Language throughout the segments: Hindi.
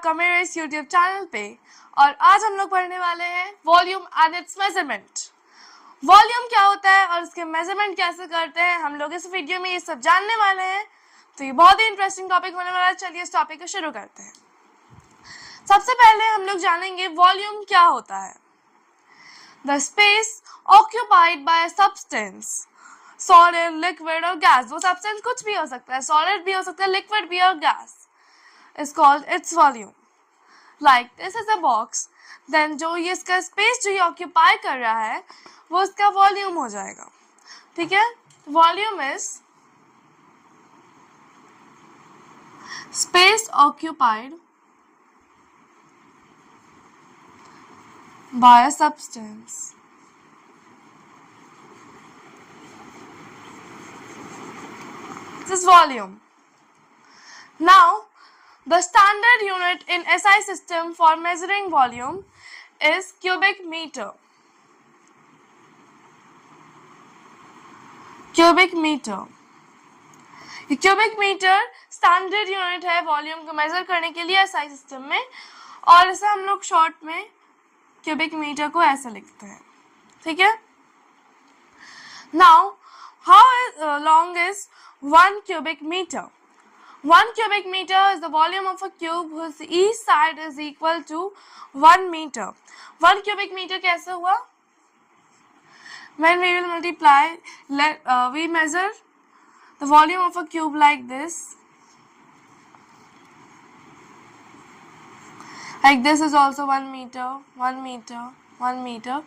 आपका मेरे इस YouTube चैनल पे। और आज हम लोग पढ़ने वाले हैं volume and it's measurement. Volume क्या होता है और उसके मेजरमेंट कैसे करते हैं, हम लोग इस वीडियो में ये सब जानने वाले हैं। तो ये बहुत ही इंटरेस्टिंग टॉपिक होने वाला है। चलिए इस टॉपिक को शुरू करते हैं। सबसे पहले हम लोग जानेंगे वॉल्यूम क्या होता है। The space occupied by substance, solid, liquid और गैस। वो सब्सटेंस कुछ भी हो सकता है, सॉलिड भी हो सकता है, लिक्विड भी और gas, is called its volume. Like this is a box, then जो ये इसका स्पेस जो ये ऑक्यूपाई कर रहा है वो इसका वॉल्यूम हो जाएगा। ठीक है, volume is space occupied by a substance. This is volume. Now the standard unit in SI system for measuring volume is cubic meter. Cubic meter. ये cubic meter standard unit है वॉल्यूम को मेजर करने के लिए SI सिस्टम में, और इसे हम लोग शॉर्ट में cubic meter को ऐसे लिखते हैं। ठीक है। Now how long is 1 cubic meter? 1 cubic meter is the volume of a cube whose each side is equal to 1 meter. 1 cubic meter कैसे हुआ? When we will multiply, we measure the volume of a cube like this. Like this is also 1 meter, 1 meter, 1 meter.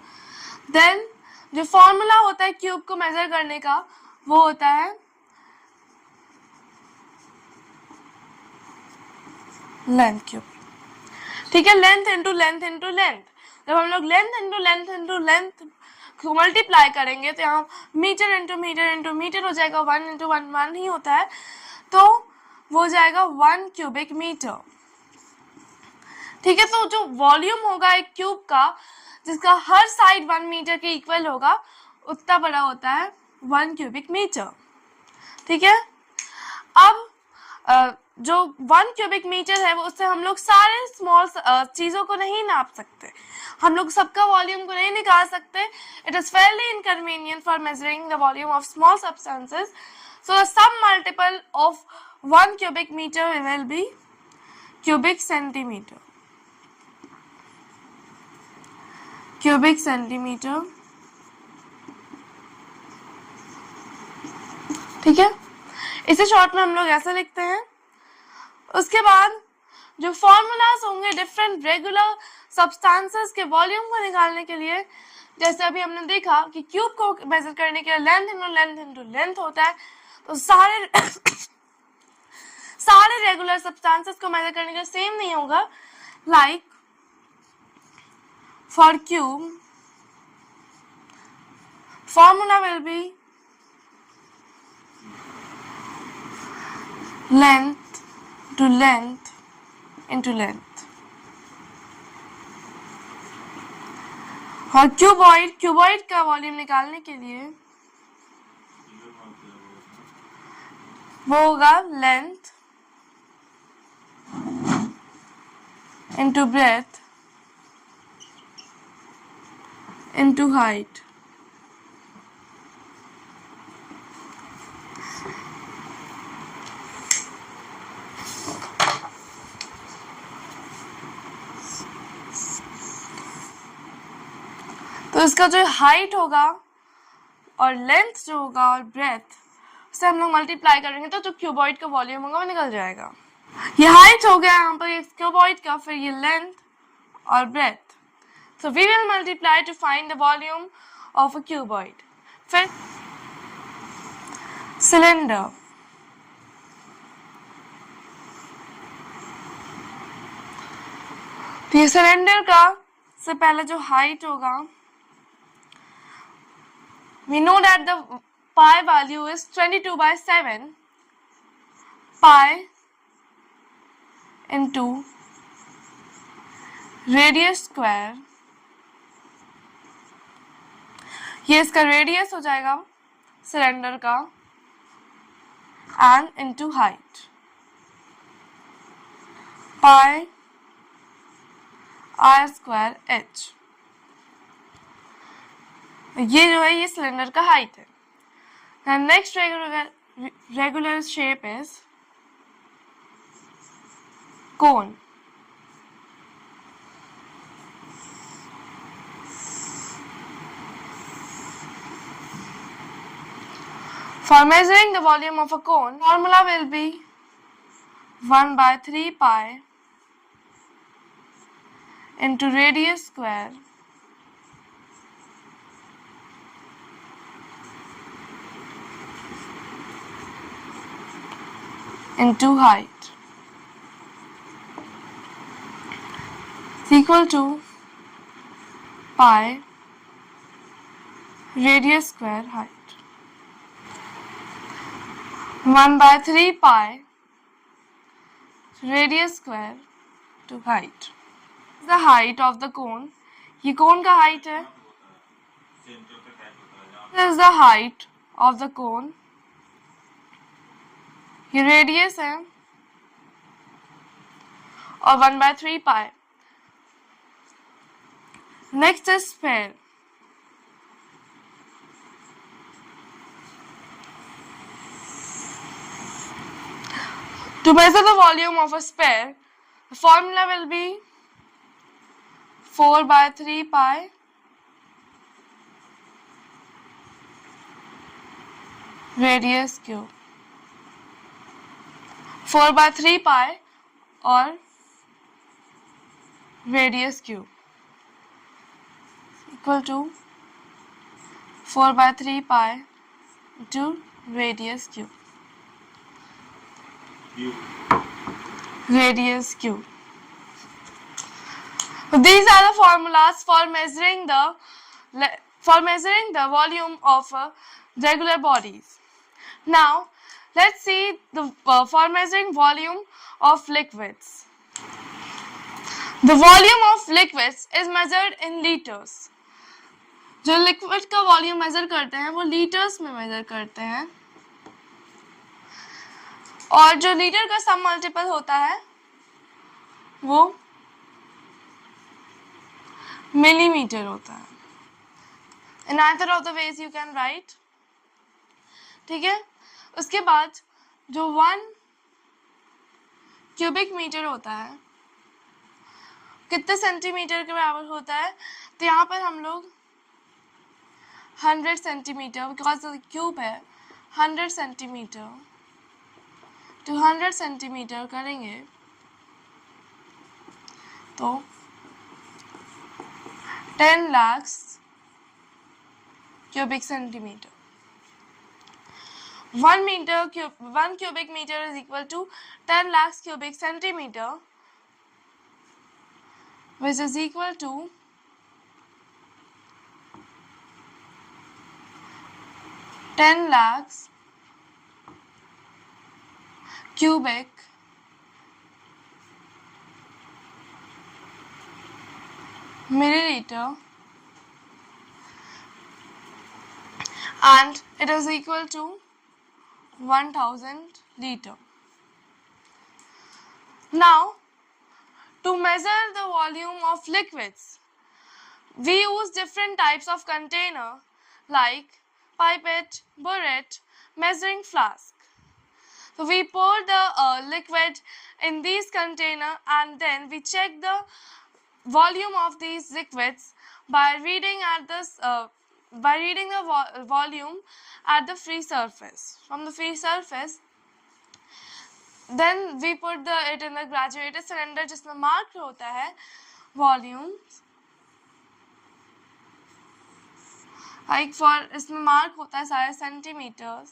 Then जो फॉर्मूला होता है क्यूब को मेजर करने का वो होता है लेंथ क्यूब। ठीक है, length into length into length. जब हम लोग length into length into length को मल्टीप्लाई करेंगे तो यहाँ metre into metre into metre हो जाएगा, 1 इंटू 1 1 ही होता है, तो वो हो जाएगा 1 क्यूबिक मीटर। ठीक है, तो जो वॉल्यूम होगा एक क्यूब का जिसका हर साइड 1 मीटर के इक्वल होगा उतना बड़ा होता है 1 क्यूबिक मीटर। ठीक है, अब जो 1 क्यूबिक मीटर है वो उससे हम लोग सारे स्मॉल चीज़ों को नहीं नाप सकते, हम लोग सबका वॉल्यूम को नहीं निकाल सकते। It is fairly inconvenient for measuring the volume of small substances, so the some multiple of 1 cubic metre will be cubic centimetre. Cubic centimetre. ठीक है, इसे शॉर्ट में हम लोग ऐसा लिखते हैं। उसके बाद जो फॉर्मूलाज होंगे डिफरेंट रेगुलर सब्सटेंसेस के वॉल्यूम को निकालने के लिए, जैसे अभी हमने देखा कि क्यूब को मेजर करने के लिए लेंथ इंटू लेंथ होता है, तो सारे रेगुलर सब्सटेंसेस को मेजर करने के लिए सेम नहीं होगा। Like for cube, formula will be length to length into length. और क्यूबॉइड का वॉल्यूम निकालने के लिए वो होगा length into breadth into height. तो इसका जो हाइट होगा और लेंथ जो होगा और ब्रेथ उसे हम लोग मल्टीप्लाई करेंगे तो जो क्यूबॉइड का वॉल्यूम होगा वो निकल जाएगा। ये हाइट हो गया यहाँ पर क्यूबॉइड का, फिर ये लेंथ और breath. So we will multiply to find the volume of a cuboid. फिर cylinder, तो ये सिलेंडर का से पहले जो हाइट होगा, we know that the pi value is 22/7 pi into radius square। ये इसका रेडियस हो जाएगा सिलेंडर का and into height pi R square H. ये जो है ये सिलेंडर का हाइट है। Next regular shape is cone. For measuring the volume of a cone, formula will be 1 by 3 pi into radius square into height is equal to pi radius square height. 1 by 3 pi radius square to height. The height of the cone. ये cone का height है. This is the height of the cone. ये radius है और 1 by 3 pi. Next is sphere. To measure the volume of a sphere, the formula will be 4 by 3 pi radius cube. 4 by 3 pi or radius cube equal to 4 by 3 pi into radius cube. Radius cube. So these are the formulas for measuring the volume of regular bodies. Now let's see the for measuring volume of liquids. The volume of liquids is measured in liters. जो लिक्विड का वॉल्यूम मेजर करते हैं वो लीटर्स में मेजर करते हैं और जो लीटर का सम मल्टीपल होता है वो मिलीमीटर होता है. In either of the ways you can write. ठीक है. उसके बाद जो 1 क्यूबिक मीटर होता है कितने सेंटीमीटर के बराबर होता है, तो यहाँ पर हम लोग 100 सेंटीमीटर, बिकॉज क्यूब है 100 सेंटीमीटर टू 100 सेंटीमीटर करेंगे तो 10 lakh cubic centimetre. 1 cubic meter is equal to 10 lakhs cubic centimeter, which is equal to 10 lakhs cubic milliliter, and it is equal to 1000 liter. Now, to measure the volume of liquids, we use different types of container like pipette, burette, measuring flask. So we pour the liquid in these container and then we check the volume of these liquids by reading the volume at the free surface. From the free surface, then we put it in the graduated cylinder जिसमें marked होता है volume. इसमें मार्क होता है सारे सेंटीमीटर्स.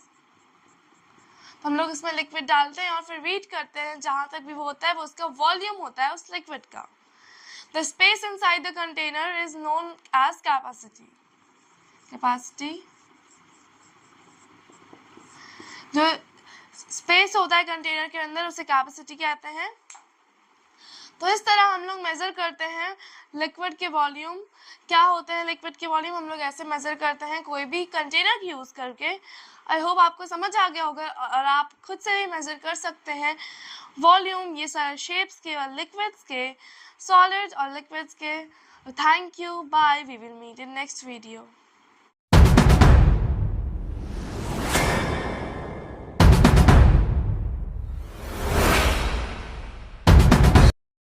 तो हम लोग इसमें लिक्विड डालते हैं और फिर रीड करते हैं, जहाँ तक भी वो होता है वो उसका वॉल्यूम होता है उस लिक्विड का. The space inside the container is known as capacity. Capacity. जो स्पेस होता है कंटेनर के अंदर उसे कैपेसिटी कहते हैं. तो इस तरह हम लोग मेजर करते हैं लिक्विड के वॉल्यूम. क्या होते हैं लिक्विड के वॉल्यूम, हम लोग ऐसे मेजर करते हैं कोई भी कंटेनर यूज करके. आई होप आपको समझ आ गया होगा और आप खुद से भी मेजर कर सकते हैं वॉल्यूम ये सारे शेप्स के और लिक्विड्स के सॉलिड्स और लिक्विड्स के। Thank you, bye, we will meet in next video.